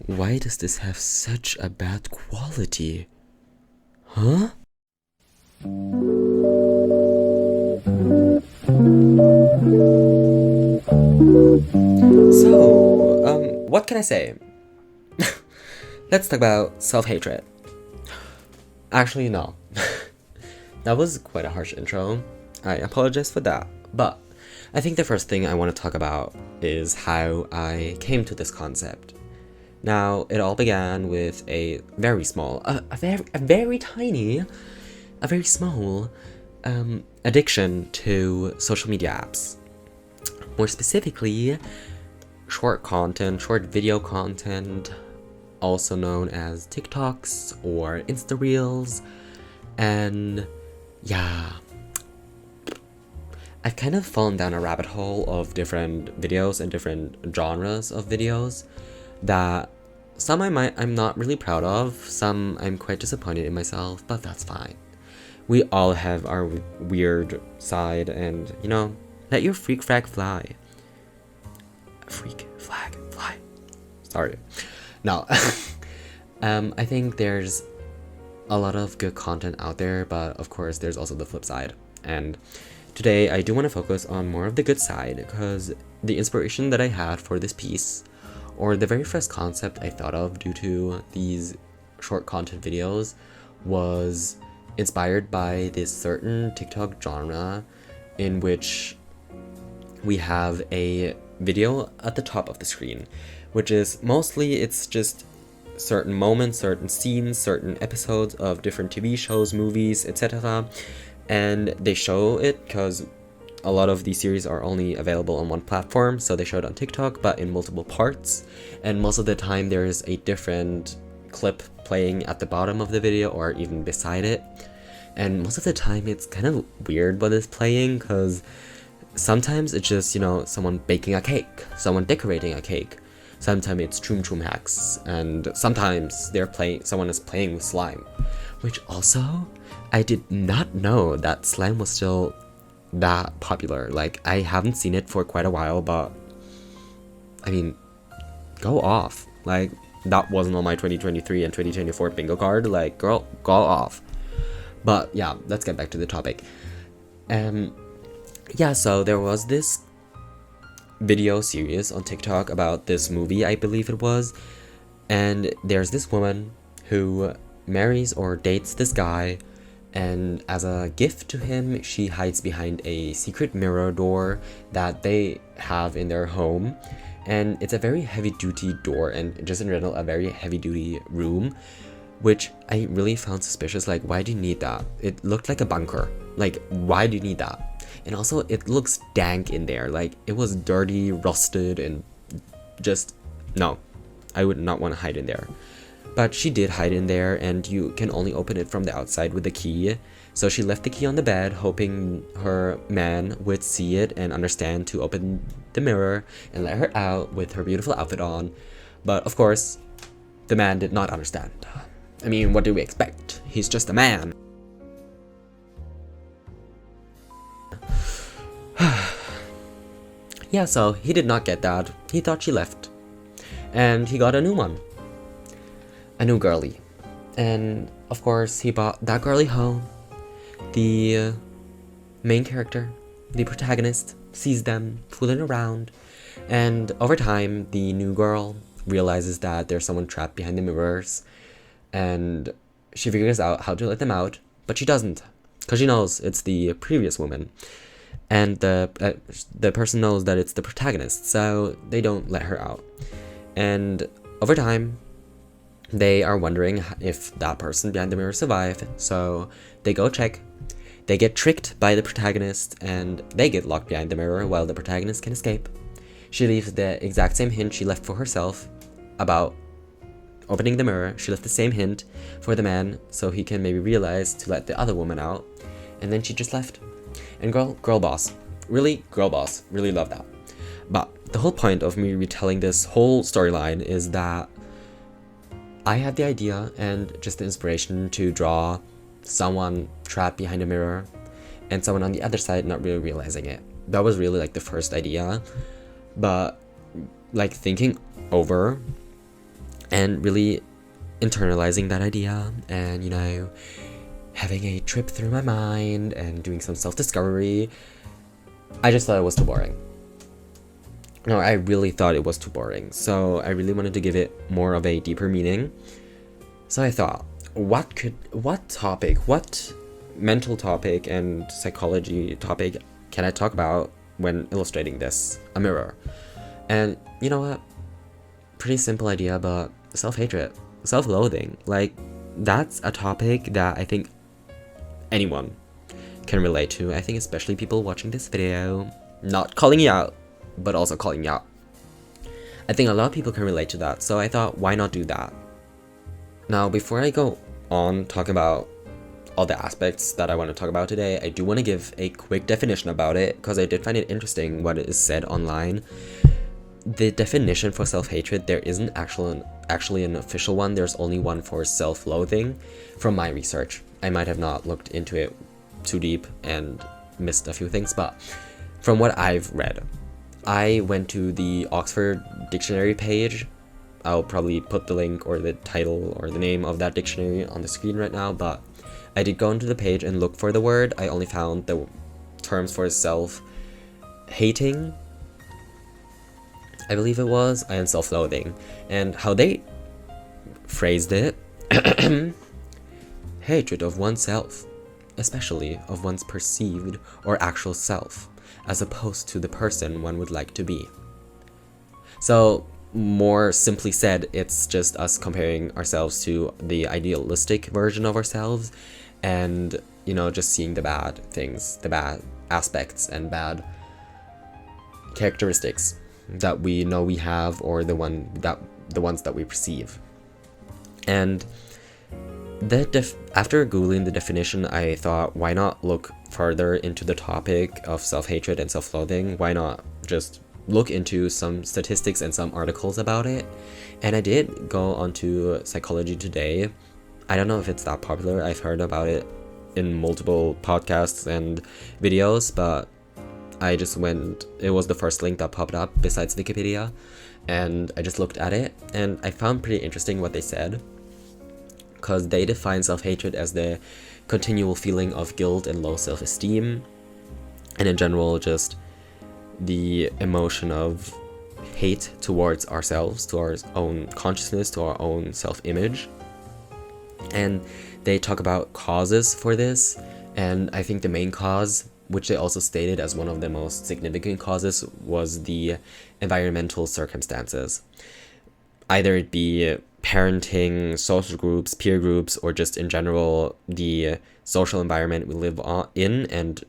Why does this have such a bad quality? Huh? What can I say? Let's talk about self-hatred. Actually, no. That was quite a harsh intro. I apologize for that. But I think the first thing I want to talk about is how I came to this concept. Now, it all began with a very small, a very small addiction to social media apps. More specifically, short video content, also known as TikToks or Insta Reels, and yeah, I've kind of fallen down a rabbit hole of different videos and different genres of videos that some I'm not really proud of, some I'm quite disappointed in myself, but that's fine. We all have our weird side, and you know, let your freak flag fly. Freak flag fly. Sorry. No. I think there's a lot of good content out there, but of course there's also the flip side. And today I do want to focus on more of the good side, because the inspiration that I had for this piece, or the very first concept I thought of due to these short content videos, was inspired by this certain TikTok genre in which we have a video at the top of the screen, which is mostly, it's just certain moments, certain scenes, certain episodes of different TV shows, movies, etc. And they show it because a lot of these series are only available on one platform, so they show it on TikTok, but in multiple parts. And most of the time there's a different clip playing at the bottom of the video or even beside it. And most of the time it's kind of weird what is playing, because sometimes it's just, you know, someone baking a cake, someone decorating a cake. Sometimes it's chum hacks, and sometimes someone is playing with slime. Which also, I did not know that slime was still that popular. Like, I haven't seen it for quite a while, but I mean, go off. Like, that wasn't on my 2023 and 2024 bingo card. Like, girl, go off. But yeah, let's get back to the topic. Yeah, so there was this video series on TikTok about this movie, I believe it was, and there's this woman who marries or dates this guy, and as a gift to him, she hides behind a secret mirror door that they have in their home. And it's a very heavy-duty door, and just in general a very heavy-duty room, which I really found suspicious. Like, why do you need that? It looked like a bunker. Like, why do you need that? And also, it looks dank in there. Like, it was dirty, rusted, and just, no. I would not want to hide in there. But she did hide in there, and you can only open it from the outside with the key. So she left the key on the bed, hoping her man would see it and understand to open the mirror and let her out with her beautiful outfit on. But of course, the man did not understand. I mean, what do we expect? He's just a man. Yeah, so he did not get that. He thought she left. And he got a new one. A new girly. And of course, he brought that girly home. The main character, the protagonist, sees them fooling around. And over time, the new girl realizes that there's someone trapped behind the mirrors. And she figures out how to let them out, but she doesn't, because she knows it's the previous woman. And the person knows that it's the protagonist, so they don't let her out. And over time, they are wondering if that person behind the mirror survived, so they go check. They get tricked by the protagonist, and they get locked behind the mirror while the protagonist can escape. She leaves the exact same hint she left for herself about opening the mirror. She left the same hint for the man, so he can maybe realize to let the other woman out. And then she just left. And girl boss. Really, girl boss. Really love that. But the whole point of me retelling this whole storyline is that I had the idea and just the inspiration to draw someone trapped behind a mirror and someone on the other side not really realizing it. That was really like the first idea. But like thinking over and really internalizing that idea and, you know, having a trip through my mind and doing some self-discovery, I just thought it was too boring. No, I really thought it was too boring. So I really wanted to give it more of a deeper meaning. So I thought, what mental topic and psychology topic can I talk about when illustrating this? A mirror. And you know what? Pretty simple idea, but self-hatred, self-loathing, like that's a topic that I think anyone can relate to. I think especially people watching this video, not calling you out, but also calling you out. I think a lot of people can relate to that, so I thought, why not do that? Now, before I go on talking about all the aspects that I want to talk about today, I do want to give a quick definition about it, because I did find it interesting what is said online. The definition for self-hatred, there isn't actually an official one. There's only one for self-loathing from my research. I might have not looked into it too deep and missed a few things, but from what I've read, I went to the Oxford Dictionary page. I'll probably put the link or the title or the name of that dictionary on the screen right now, but I did go into the page and look for the word. I only found the terms for self-hating, I believe it was, and self-loathing. And how they phrased it, hatred of oneself, especially of one's perceived or actual self, as opposed to the person one would like to be. So, more simply said, it's just us comparing ourselves to the idealistic version of ourselves and, you know, just seeing the bad things, the bad aspects and bad characteristics that we know we have, or the ones that we perceive. And after Googling the definition, I thought, why not look further into the topic of self-hatred and self-loathing? Why not just look into some statistics and some articles about it? And I did go onto Psychology Today. I don't know if it's that popular. I've heard about it in multiple podcasts and videos, but I just went, it was the first link that popped up besides Wikipedia, and I just looked at it, and I found pretty interesting what they said, because they define self-hatred as the continual feeling of guilt and low self-esteem, and in general just the emotion of hate towards ourselves, to our own consciousness, to our own self-image. And they talk about causes for this, and I think the main cause, which they also stated as one of the most significant causes, was the environmental circumstances. Either it be parenting, social groups, peer groups, or just in general the social environment we live in, and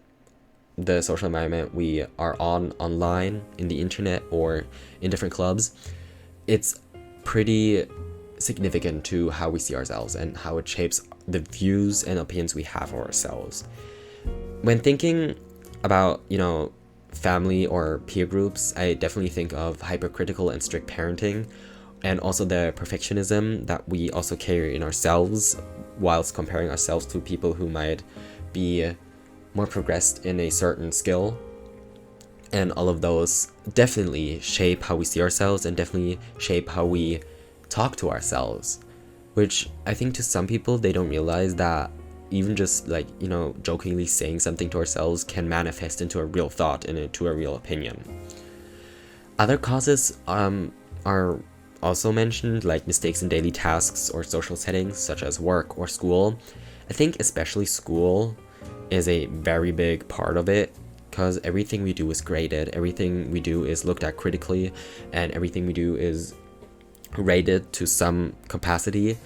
the social environment we are on online, in the internet, or in different clubs. It's pretty significant to how we see ourselves and how it shapes the views and opinions we have of ourselves. When thinking about, you know, family or peer groups, I definitely think of hypercritical and strict parenting, and also the perfectionism that we also carry in ourselves whilst comparing ourselves to people who might be more progressed in a certain skill. And all of those definitely shape how we see ourselves and definitely shape how we talk to ourselves, which I think to some people, they don't realize that even just, like, you know, jokingly saying something to ourselves can manifest into a real thought and into a real opinion. Other causes are also mentioned, like mistakes in daily tasks or social settings such as work or school. I think especially school is a very big part of it, because everything we do is graded, everything we do is looked at critically, and everything we do is rated to some capacity.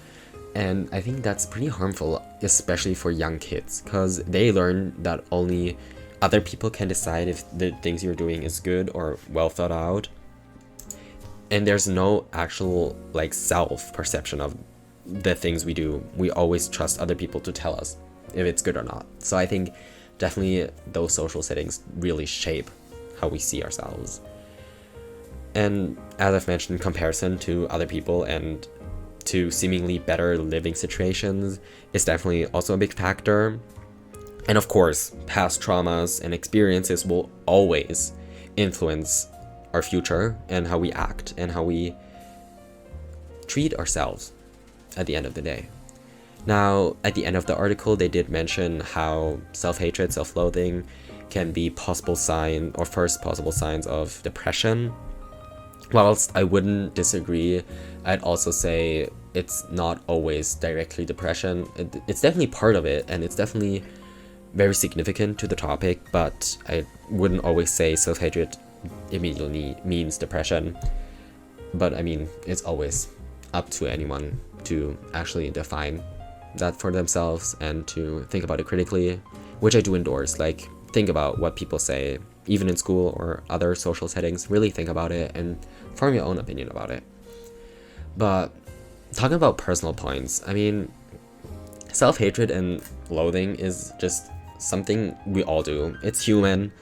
And I think that's pretty harmful, especially for young kids, because they learn that only other people can decide if the things you're doing is good or well thought out, and there's no actual, like, self-perception of the things we do. We always trust other people to tell us if it's good or not. So I think definitely those social settings really shape how we see ourselves. And as I've mentioned, comparison to other people and to seemingly better living situations is definitely also a big factor. And of course, past traumas and experiences will always influence our future and how we act and how we treat ourselves at the end of the day. Now, at the end of the article, they did mention how self-hatred, self-loathing can be possible sign or first possible signs of depression. Whilst I wouldn't disagree, I'd also say it's not always directly depression. It's definitely part of it, and it's definitely very significant to the topic, but I wouldn't always say self-hatred immediately means depression. But I mean, it's always up to anyone to actually define that for themselves and to think about it critically, which I do endorse. Like, think about what people say, even in school or other social settings. Really think about it and form your own opinion about it. But talking about personal points, I mean, self-hatred and loathing is just something we all do. It's human.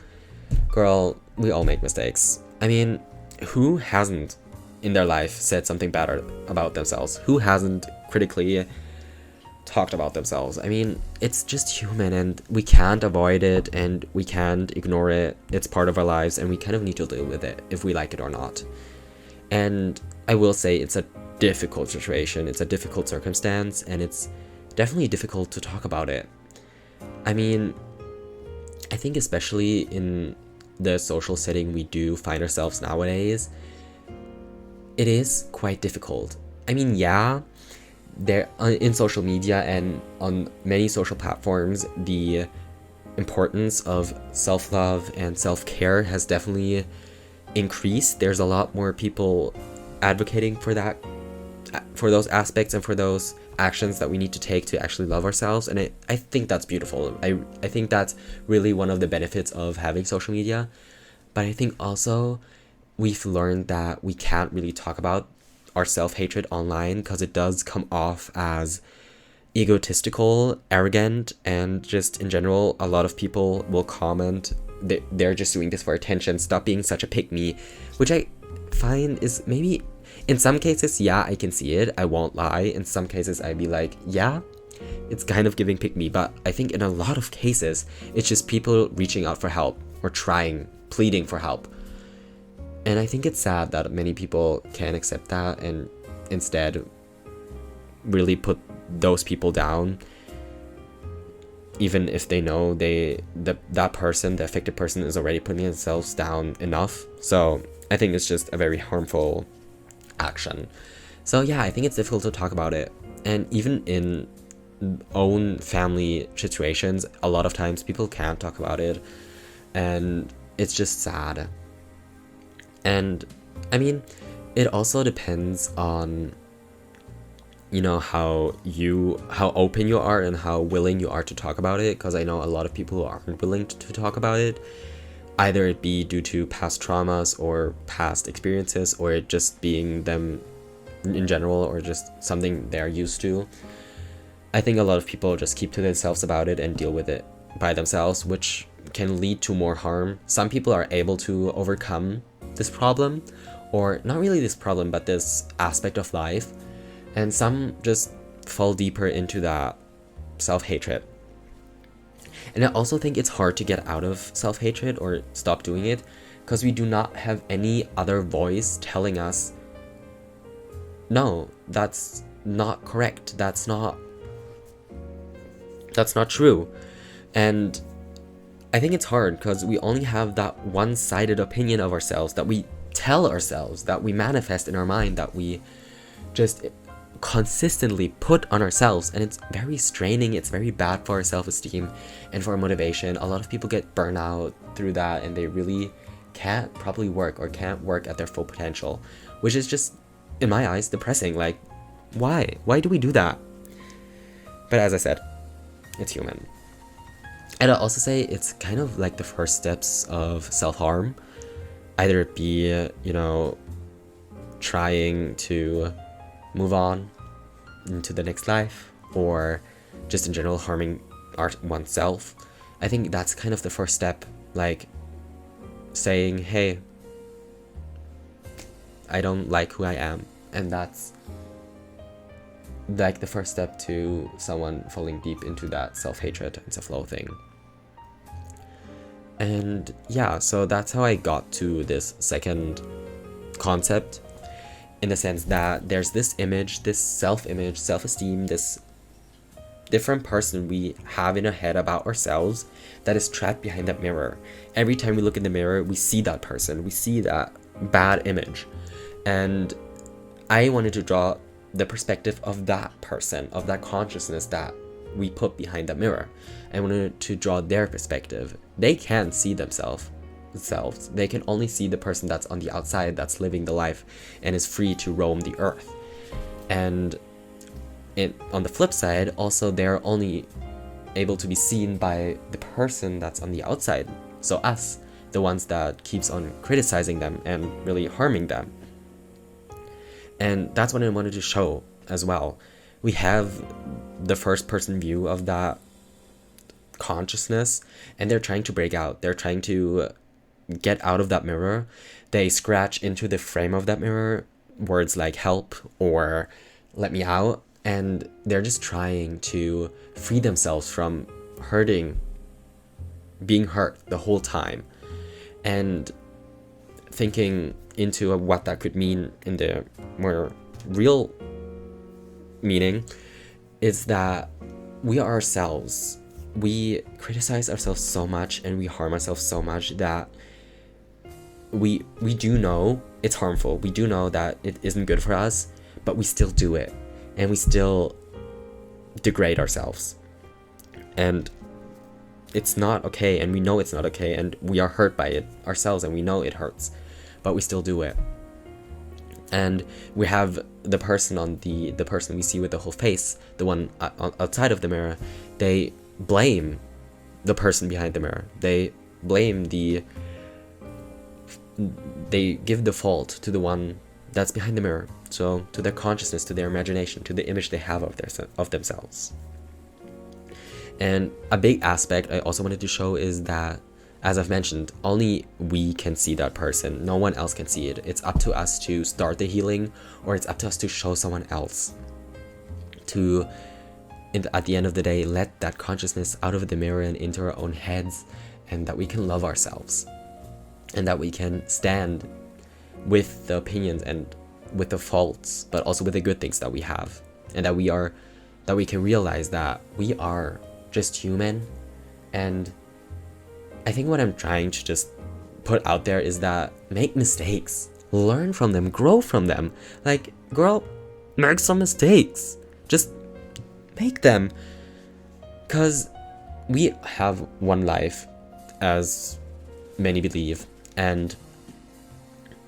Girl, we all make mistakes. I mean, who hasn't in their life said something bad about themselves? Who hasn't critically talked about themselves? I mean, it's just human, and we can't avoid it, and we can't ignore it. It's part of our lives, and we kind of need to deal with it if we like it or not. And I will say it's a difficult situation, it's a difficult circumstance, and it's definitely difficult to talk about it. I mean, I think especially in the social setting we do find ourselves nowadays, it is quite difficult. I mean, yeah, there in social media and on many social platforms, the importance of self-love and self-care has definitely increased. There's a lot more people advocating for that, for those aspects and for those actions that we need to take to actually love ourselves, and I think that's beautiful. I think that's really one of the benefits of having social media. But I think also we've learned that we can't really talk about our self-hatred online because it does come off as egotistical, arrogant, and just in general, a lot of people will comment they're just doing this for attention, stop being such a pick-me, which I find is maybe, in some cases, yeah, I can see it, I won't lie. In some cases, I'd be like, yeah, it's kind of giving pick-me, but I think in a lot of cases, it's just people reaching out for help or pleading for help. And I think it's sad that many people can't accept that and instead really put those people down, even if they know that person, the affected person, is already putting themselves down enough. So I think it's just a very harmful action. So yeah, I think it's difficult to talk about it. And even in own family situations, a lot of times people can't talk about it, and it's just sad. And I mean, it also depends on, you know, how open you are and how willing you are to talk about it, because I know a lot of people who aren't willing to talk about it, either it be due to past traumas or past experiences, or it just being them in general, or just something they're used to. I think a lot of people just keep to themselves about it and deal with it by themselves, which can lead to more harm. Some people are able to overcome this problem, or not really this problem, but this aspect of life, and some just fall deeper into that self-hatred. And I also think it's hard to get out of self-hatred or stop doing it, because we do not have any other voice telling us, no, that's not correct, that's not true. And I think it's hard because we only have that one-sided opinion of ourselves that we tell ourselves, that we manifest in our mind, that we just consistently put on ourselves, and it's very straining. It's very bad for our self-esteem and for our motivation. A lot of people get burnout through that, and they really can't properly work or can't work at their full potential, which is just, in my eyes, depressing. Like, why do we do that? But as I said, it's human. And I'll also say it's kind of like the first steps of self-harm. Either it be, you know, trying to move on into the next life, or just in general harming oneself. I think that's kind of the first step, like saying, hey, I don't like who I am. And that's like the first step to someone falling deep into that self-hatred and self-loathing. And yeah, so that's how I got to this second concept. in the sense that there's this image, this self-image, self-esteem, this different person we have in our head about ourselves that is trapped behind that mirror. Every time we look in the mirror, we see that person, we see that bad image. And I wanted to draw the perspective of that person, of that consciousness that we put behind that mirror. I wanted to draw their perspective. They can't see themselves. They can only see the person that's on the outside, that's living the life and is free to roam the earth. And on the flip side, also they're only able to be seen by the person that's on the outside. So us, the ones that keeps on criticizing them and really harming them. And that's what I wanted to show as well. We have the first person view of that consciousness, and they're trying to break out. They're trying to get out of that mirror. They scratch into the frame of that mirror words like help or let me out, and they're just trying to free themselves from being hurt the whole time, and thinking into what that could mean in the more real meaning is that we are ourselves. We criticize ourselves so much and we harm ourselves so much that we do know it's harmful. We do know that it isn't good for us, but we still do it, and we still degrade ourselves. And it's not okay, and we know it's not okay, and we are hurt by it ourselves, and we know it hurts, but we still do it. And we have the person the person we see with the whole face, the one outside of the mirror. They blame the person behind the mirror. They give the fault to the one that's behind the mirror. So to their consciousness, to their imagination, to the image they have of themselves. And a big aspect I also wanted to show is that, as I've mentioned, only we can see that person. No one else can see it. It's up to us to start the healing, or it's up to us to show someone else. At the end of the day, let that consciousness out of the mirror and into our own heads, and that we can love ourselves. And that we can stand with the opinions and with the faults, but also with the good things that we have. And that we can realize that we are just human. And I think what I'm trying to just put out there is that make mistakes, learn from them, grow from them. Like, grow up, make some mistakes, just make them, because we have one life, as many believe, and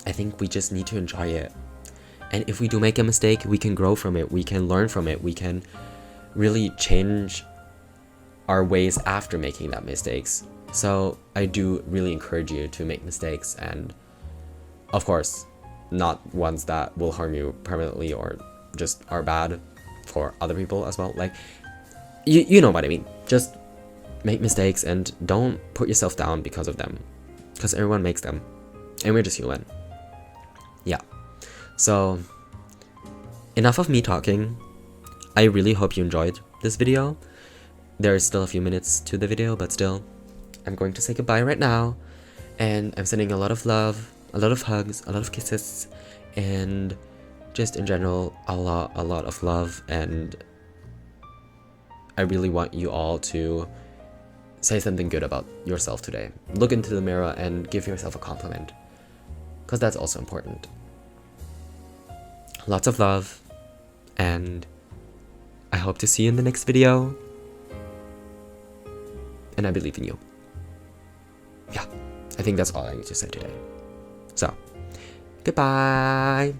I think we just need to enjoy it. And if we do make a mistake, we can grow from it, we can learn from it, we can really change our ways after making that mistakes. So I do really encourage you to make mistakes, and of course not ones that will harm you permanently or just are bad for other people as well. Like, you know what I mean. Just make mistakes and don't put yourself down because of them, because everyone makes them and we're just human. Yeah, so enough of me talking. I really hope you enjoyed this video. There is still a few minutes to the video, but still, I'm going to say goodbye right now, and I'm sending a lot of love, a lot of hugs, a lot of kisses, and just in general a lot of love. And I really want you all to say something good about yourself today. Look into the mirror and give yourself a compliment, because that's also important. Lots of love, and I hope to see you in the next video, and I believe in you. Yeah, I think that's all I need to say today. So, goodbye!